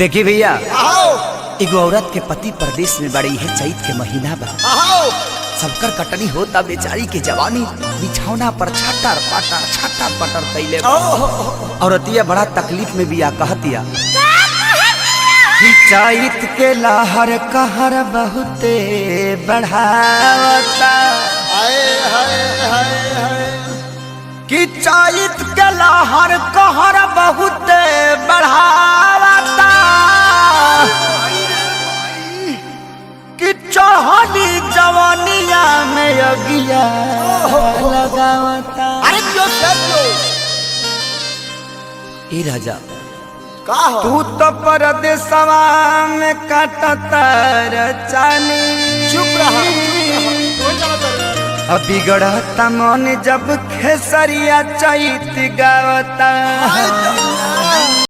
देखी भैया, आओ एगो औरत के पति परदेश में बड़ी है, चैत के महीना बा, आओ सबकर कटनी होता, बेचारी के जवानी बिछौना पर छाटर पटर कैले। औरतिया बड़ा तकलीफ में बिया, कहतिया कि चैत के लहर कहर बहुते बढ़ावता, हाय हाय हाय हाय कि चैत के लहर कहर बहुते बढ़ावता, कि चढ़ली जवानिया में अगिया लगावता। अरे क्यों क्यों ए राजा, का हो तू तो परदेसवा में काटता रचानी, चुप रहा कौन जाना अब बिगड़ता मन जब खेसरिया चैत गावता।